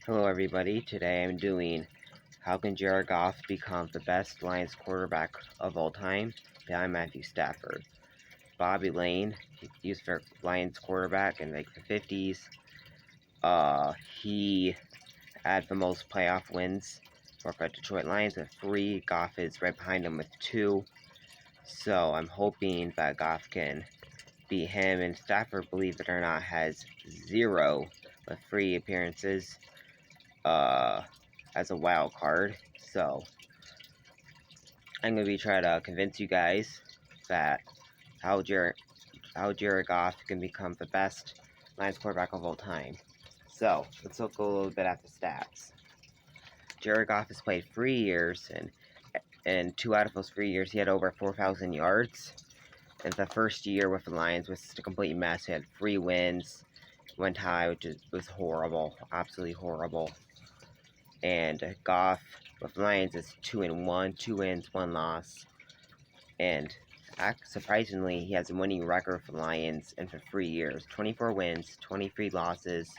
Hello everybody, today I'm doing how can Jared Goff become the best Lions quarterback of all time behind Matthew Stafford. Bobby Lane, he used for Lions quarterback in like the 50s. He had the most playoff wins for the Detroit Lions with 3. Goff is right behind him with 2. So I'm hoping that Goff can beat him, and Stafford, believe it or not, has 0 with 3 appearances. As a wild card. So I'm gonna be trying to convince you guys that how Jared Goff can become the best Lions quarterback of all time. So let's look a little bit at the stats. Jared Goff has played 3 years, and 2 out of those 3 years he had over 4,000 yards. And the first year with the Lions was just a complete mess. He had 3 wins, 1 tie, which was horrible, absolutely horrible. And Goff with Lions is 2-1, 2 wins, 1 loss. And surprisingly, he has a winning record for Lions and for 3 years. 24 wins, 23 losses,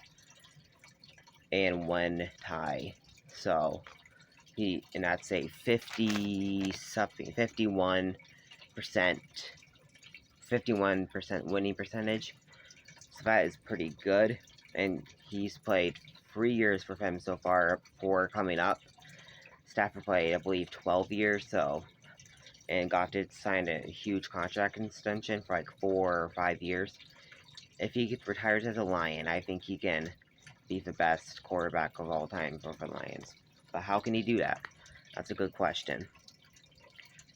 and 1 tie. So and that's a 51% winning percentage. So that is pretty good. And he's played 3 years for them so far, 4 coming up. Stafford played, I believe, 12 years, and Goff did sign a huge contract extension for like 4 or 5 years. If he retires as a Lion, I think he can be the best quarterback of all time for the Lions. But how can he do that? That's a good question.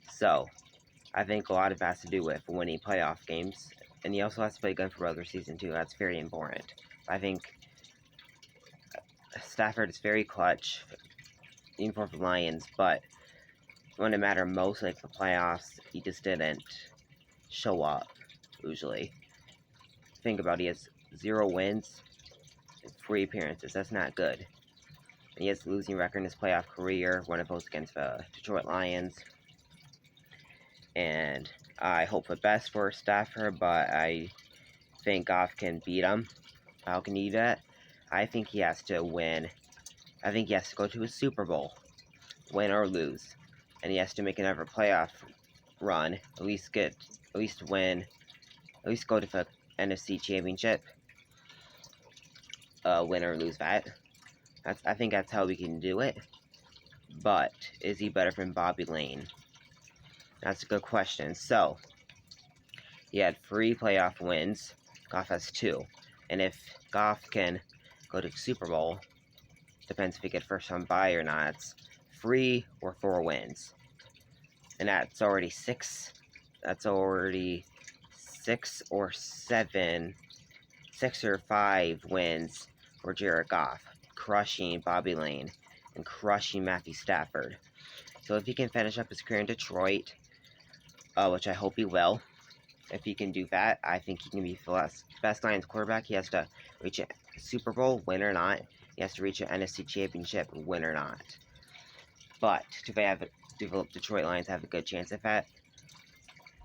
So, I think a lot of it has to do with winning playoff games, and he also has to play good for regular season too. That's very important. I think Stafford is very clutch, even for the Lions, but when it mattered most, like the playoffs, he just didn't show up, usually. Think about it, he has 0 wins and 3 appearances. That's not good. And he has a losing record in his playoff career, one of those against the Detroit Lions. And I hope the best for Stafford, but I think Goff can beat him. How can he do that? I think he has to win. I think he has to go to a Super Bowl, win or lose. And he has to make another playoff run, at least go to the NFC Championship, win or lose that. I think that's how we can do it. But is he better than Bobby Lane? That's a good question. So he had 3 playoff wins. Goff has 2, and if Goff can go to the Super Bowl, depends if he gets first round bye or not. It's 3 or 4 wins, and that's already 6. That's already 6 or 5 wins for Jared Goff, crushing Bobby Lane and crushing Matthew Stafford. So if he can finish up his career in Detroit, which I hope he will, if he can do that, I think he can be the best Lions quarterback. He has to reach a Super Bowl, win or not. He has to reach an NFC Championship, win or not. But do Detroit Lions have a good chance at that?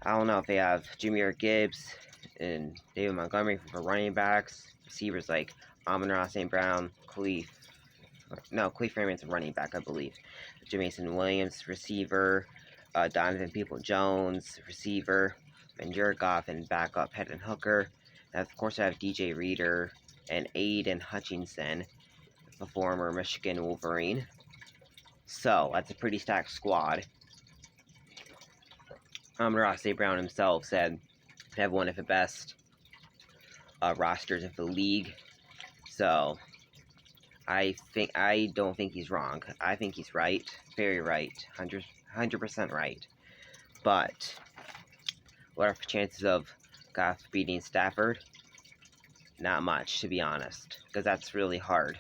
I don't know if they have Jahmyr Gibbs and David Montgomery for running backs, receivers like Amon-Ra St. Brown, Khalif Raymond's a running back, I believe. Jameson Williams, receiver, Donovan People-Jones, receiver, and Jared Goff and backup Hendon Hooker. And of course, I have DJ Reader and Aiden Hutchinson, the former Michigan Wolverine. So that's a pretty stacked squad. Amon-Ra St. Brown himself said they have one of the best rosters of the league. So I don't think he's wrong. I think he's right, very right, 100% right. But what are the chances of Goff beating Stafford? Not much, to be honest, because that's really hard.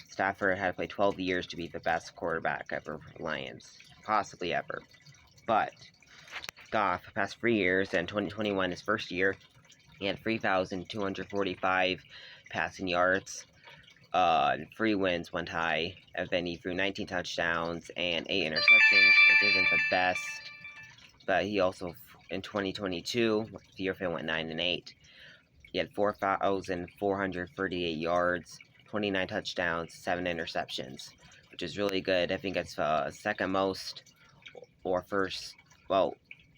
Stafford had to play 12 years to be the best quarterback ever for the Lions, possibly ever. But Goff, past 3 years, and 2021, his first year, he had 3,245 passing yards, 3 wins, 1 tie, and then he threw 19 touchdowns and 8 interceptions, which isn't the best. But he also, in 2022, the year he went 9-8. He had 4,438 yards 29 touchdowns, 7 interceptions, which is really good. I think it's second most or first, well,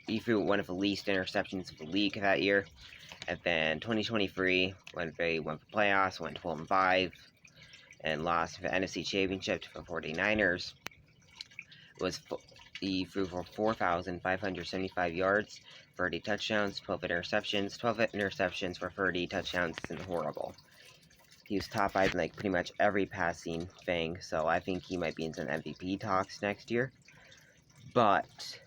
he threw one of the least interceptions of the league that year. And then 2023, when they went for playoffs, went 12-5, and lost the NFC Championship to the 49ers. He threw for 4,575 yards, 30 touchdowns, 12 interceptions. 12 interceptions for 30 touchdowns isn't horrible. He was top 5 in like pretty much every passing thing, so I think he might be in some MVP talks next year. But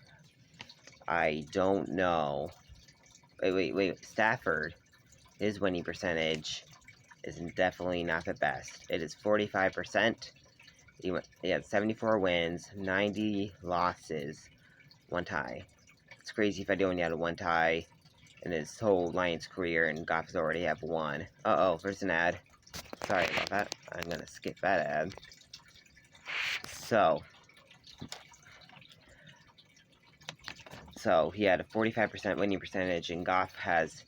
I don't know. Wait. Stafford, his winning percentage is definitely not the best. It is 45%. He had 74 wins, 90 losses, 1 tie. It's crazy if I only had 1 tie in his whole Lions career, and Goff has already have 1. Uh-oh, there's an ad. Sorry about that. I'm gonna skip that ad. So he had a 45% winning percentage, and Goff has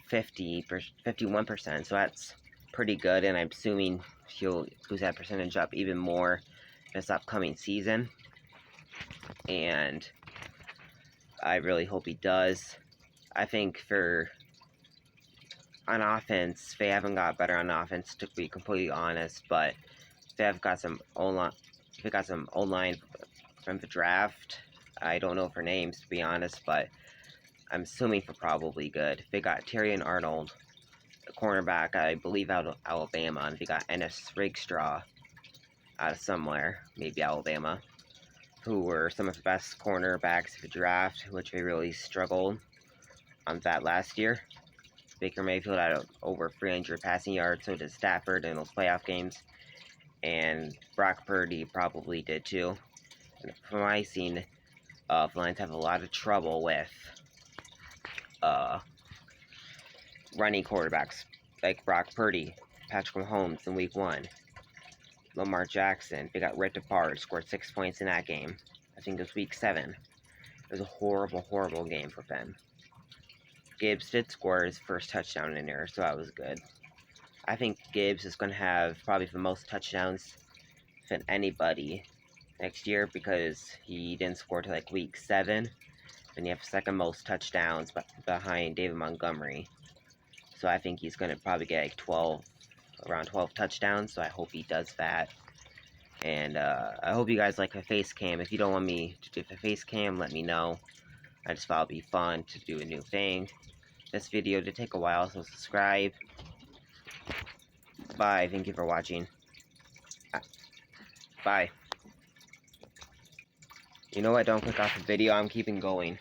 51%, so that's pretty good, and I'm assuming he'll boost that percentage up even more this upcoming season, and I really hope he does. I think on offense, they haven't got better on offense, to be completely honest, but they have got some O-line from the draft. I don't know for names, to be honest, but I'm assuming for probably good. They got Terry and Arnold, a cornerback, I believe, out of Alabama, and they got Ennis Rakestraw out of somewhere, maybe Alabama, who were some of the best cornerbacks of the draft, which they really struggled on that last year. Baker Mayfield had over 300 passing yards, so did Stafford in those playoff games, and Brock Purdy probably did too. And from what I've seen, the Lions have a lot of trouble with running quarterbacks like Brock Purdy, Patrick Mahomes in Week 1, Lamar Jackson. They got ripped apart, scored 6 points in that game. I think it was Week 7. It was a horrible, horrible game for them. Gibbs did score his first touchdown in there, so that was good. I think Gibbs is going to have probably the most touchdowns than anybody next year, because he didn't score till like Week 7. And you have second most touchdowns behind David Montgomery. So I think he's going to probably get like around 12 touchdowns, so I hope he does that. And I hope you guys like my face cam. If you don't want me to do the face cam, let me know. I just thought it'd be fun to do a new thing. This video did take a while, so subscribe. Bye. Thank you for watching. Bye. You know what? Don't click off the video. I'm keeping going.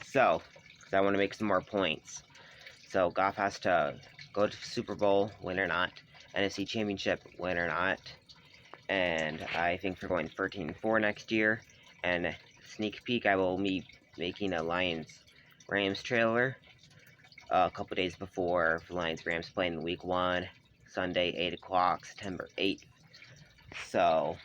So, because I want to make some more points. So, Goff has to go to Super Bowl, win or not. NFC Championship, win or not. And I think we're going 13-4 next year. And sneak peek, I will be making a Lions-Rams trailer a couple days before the Lions-Rams play in Week 1, Sunday, 8 o'clock, September 8th. So,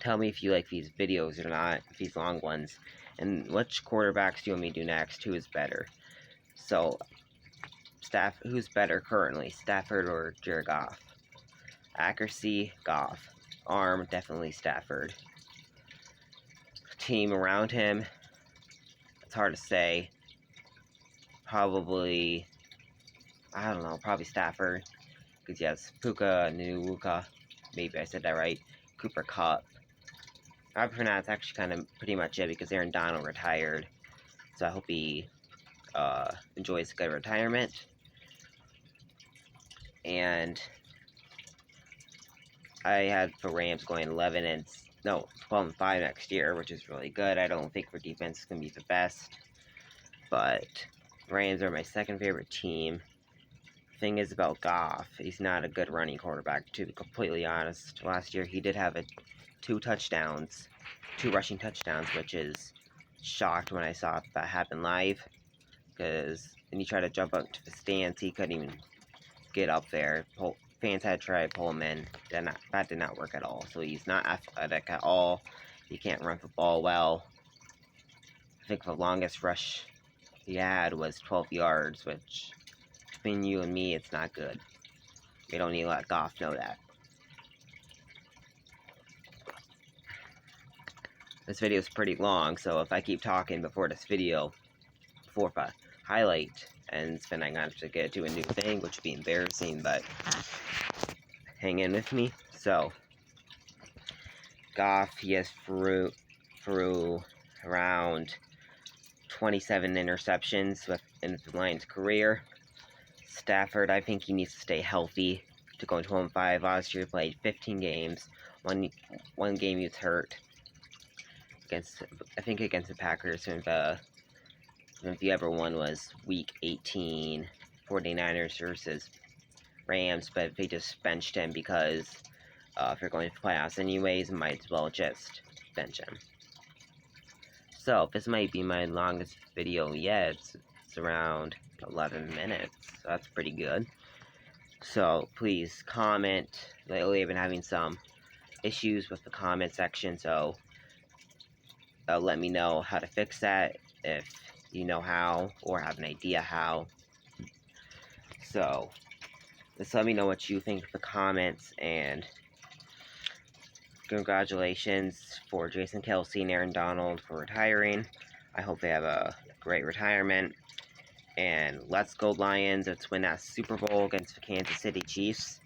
tell me if you like these videos or not, these long ones. And which quarterbacks do you want me to do next? Who is better? So, who's better currently? Stafford or Jared Goff? Accuracy, Goff. Arm, definitely Stafford. Team around him, it's hard to say. Probably, I don't know, probably Stafford. Because he has Puka, Nuwuka, maybe I said that right, Cooper Kupp. However, for now, it's actually kind of pretty much it, because Aaron Donald retired. So I hope he enjoys a good retirement. And I had the Rams going 12-5 next year, which is really good. I don't think their defense is going to be the best. But Rams are my second favorite team. Thing is about Goff, he's not a good running quarterback, to be completely honest. Last year he did have 2 rushing touchdowns, which is shocked when I saw that happen live, because when he tried to jump up to the stands, he couldn't even get up there. Fans had to try to pull him in. That did not work at all. So he's not athletic at all. He can't run the ball well. I think the longest rush he had was 12 yards, which between you and me, it's not good. We don't need to let Goff know that. This video is pretty long, so if I keep talking before this video, before I highlight ends, then I'm going to get to a new thing, which would be embarrassing, but hang in with me. So, Goff, he has threw around 27 interceptions in the Lions' career. Stafford, I think he needs to stay healthy to go into 1-5. Last year, he played 15 games. One game he was hurt against the Packers, and if he ever won was Week 18, 49ers versus Rams, but they just benched him because if you're going to playoffs anyways, might as well just bench him. So, this might be my longest video yet. It's around 11 minutes, so that's pretty good. So, please comment. Lately, I've been having some issues with the comment section, so let me know how to fix that if you know how or have an idea how. So, just let me know what you think of the comments, and congratulations for Jason Kelce and Aaron Donald for retiring. I hope they have a great retirement. And let's go Lions. Let's win that Super Bowl against the Kansas City Chiefs.